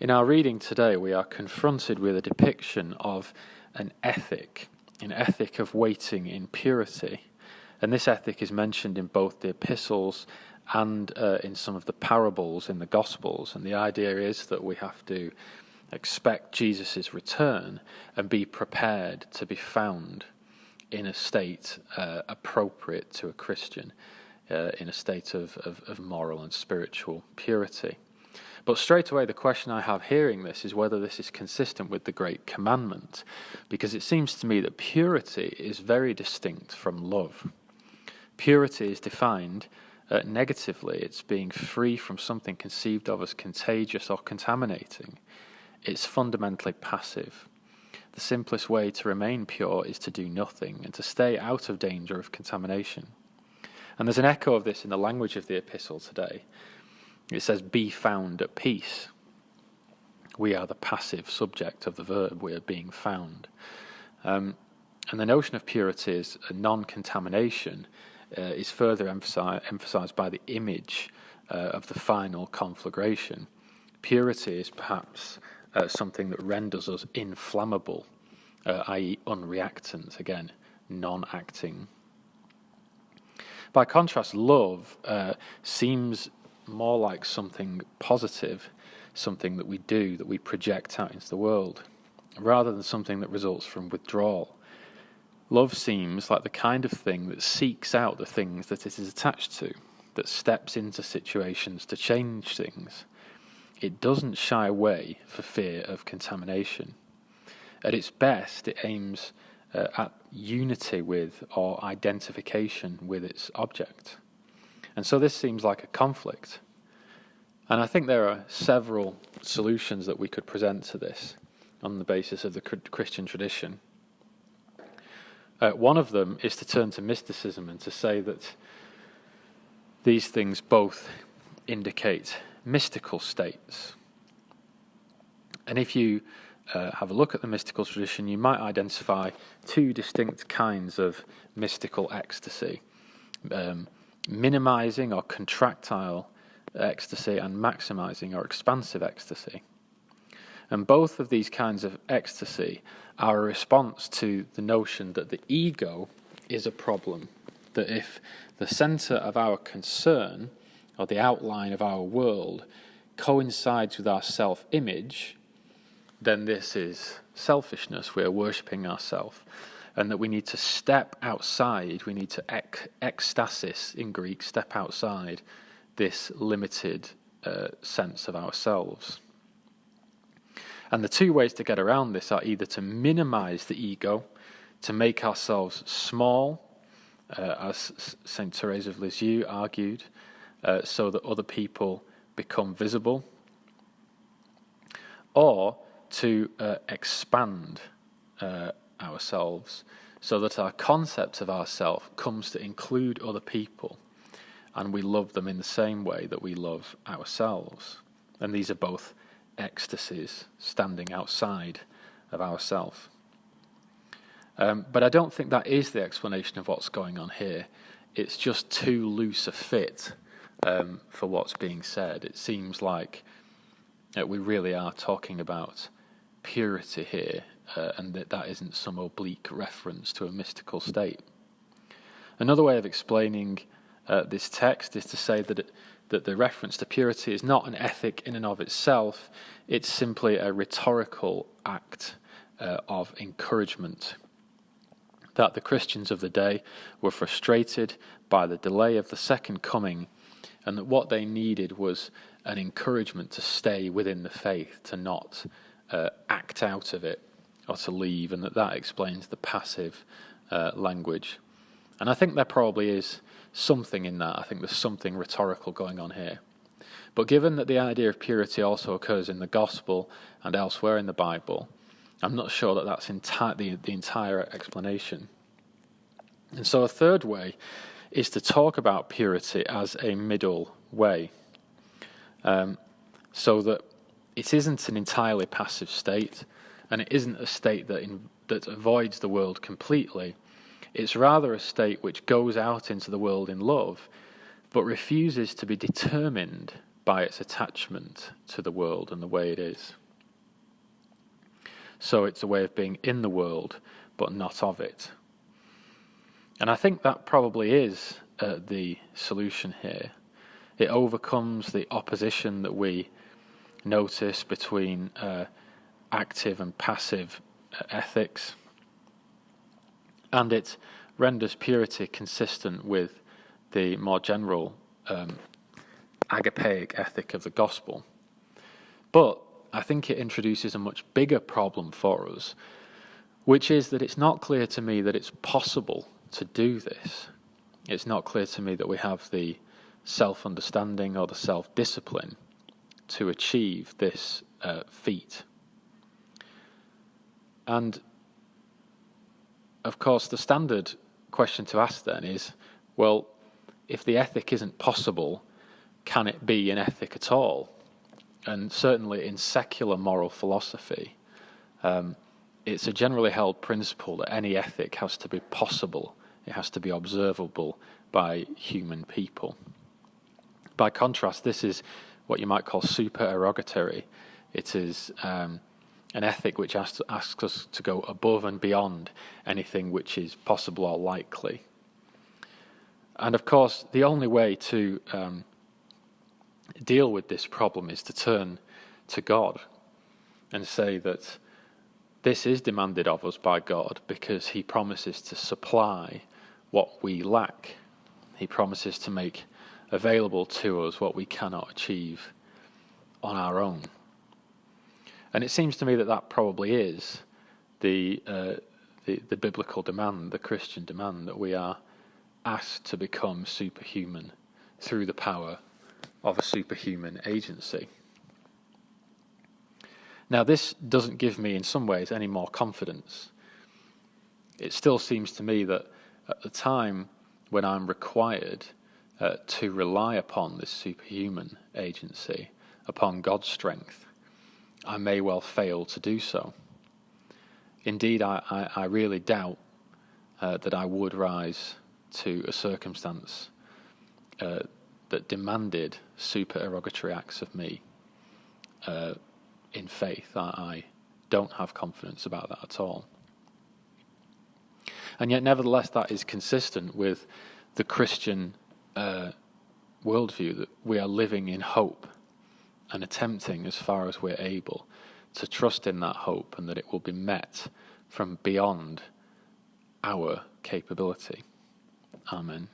In our reading today, we are confronted with a depiction of an ethic of waiting in purity. And this ethic is mentioned in both the epistles and in some of the parables in the Gospels. And the idea is that we have to expect Jesus' return and be prepared to be found in a state appropriate to a Christian, in a state of moral and spiritual purity. But straight away, the question I have hearing this is whether this is consistent with the Great Commandment, because it seems to me that purity is very distinct from love. Purity is defined negatively. It's being free from something conceived of as contagious or contaminating. It's fundamentally passive. The simplest way to remain pure is to do nothing and to stay out of danger of contamination. And there's an echo of this in the language of the epistle today. It says, be found at peace. We are the passive subject of the verb. We are being found. And the notion of purity as a non-contamination is further emphasized by the image of the final conflagration. Purity is perhaps something that renders us inflammable, i.e. unreactant, again, non-acting. By contrast, love seems more like something positive, something that we do, that we project out into the world, rather than something that results from withdrawal. Love seems like the kind of thing that seeks out the things that it is attached to, that steps into situations to change things. It doesn't shy away for fear of contamination. At its best, it aims at unity with or identification with its object. And so this seems like a conflict. And I think there are several solutions that we could present to this on the basis of the Christian tradition. One of them is to turn to mysticism and to say that these things both indicate mystical states. And if you have a look at the mystical tradition, you might identify two distinct kinds of mystical ecstasy. Minimizing or contractile ecstasy and maximizing or expansive ecstasy. And both of these kinds of ecstasy are a response to the notion that the ego is a problem, that if the center of our concern or the outline of our world coincides with our self-image, then this is selfishness. We are worshipping ourselves. And that we need to step outside, we need to ekstasis in Greek, step outside this limited sense of ourselves. And the two ways to get around this are either to minimize the ego, to make ourselves small, as St. Therese of Lisieux argued, so that other people become visible, or to expand ourselves, so that our concept of ourself comes to include other people and we love them in the same way that we love ourselves. And these are both ecstasies standing outside of ourself. But I don't think that is the explanation of what's going on here. It's just too loose a fit for what's being said. It seems like we really are talking about purity here, and that isn't some oblique reference to a mystical state. Another way of explaining this text is to say that the reference to purity is not an ethic in and of itself, it's simply a rhetorical act of encouragement. That the Christians of the day were frustrated by the delay of the second coming, and that what they needed was an encouragement to stay within the faith, to not act out of it or to leave, and that explains the passive language. And I think there probably is something in that. I think there's something rhetorical going on here. But given that the idea of purity also occurs in the Gospel and elsewhere in the Bible, I'm not sure that that's the entire explanation. And so a third way is to talk about purity as a middle way, so that it isn't an entirely passive state, and it isn't a state that avoids the world completely. It's rather a state which goes out into the world in love, but refuses to be determined by its attachment to the world and the way it is. So it's a way of being in the world, but not of it. And I think that probably is the solution here. It overcomes the opposition that we notice between active and passive ethics, and it renders purity consistent with the more general agapeic ethic of the gospel. But I think it introduces a much bigger problem for us, which is that it's not clear to me that it's possible to do this. It's not clear to me that we have the self-understanding or the self-discipline to achieve this feat. And of course, the standard question to ask then is, well, if the ethic isn't possible, can it be an ethic at all? And certainly in secular moral philosophy, it's a generally held principle that any ethic has to be possible. It has to be observable by human people. By contrast, this is what you might call supererogatory. It is an ethic which asks us to go above and beyond anything which is possible or likely. And of course, the only way to deal with this problem is to turn to God and say that this is demanded of us by God because he promises to supply what we lack. He promises to make available to us what we cannot achieve on our own. And it seems to me that that probably is the biblical demand, the Christian demand, that we are asked to become superhuman through the power of a superhuman agency. Now, this doesn't give me, in some ways, any more confidence. It still seems to me that at the time when I'm required to rely upon this superhuman agency, upon God's strength, I may well fail to do so. Indeed, I really doubt that I would rise to a circumstance that demanded supererogatory acts of me in faith. I don't have confidence about that at all. And yet, nevertheless, that is consistent with the Christian worldview, that we are living in hope and attempting, as far as we're able, to trust in that hope and that it will be met from beyond our capability. Amen.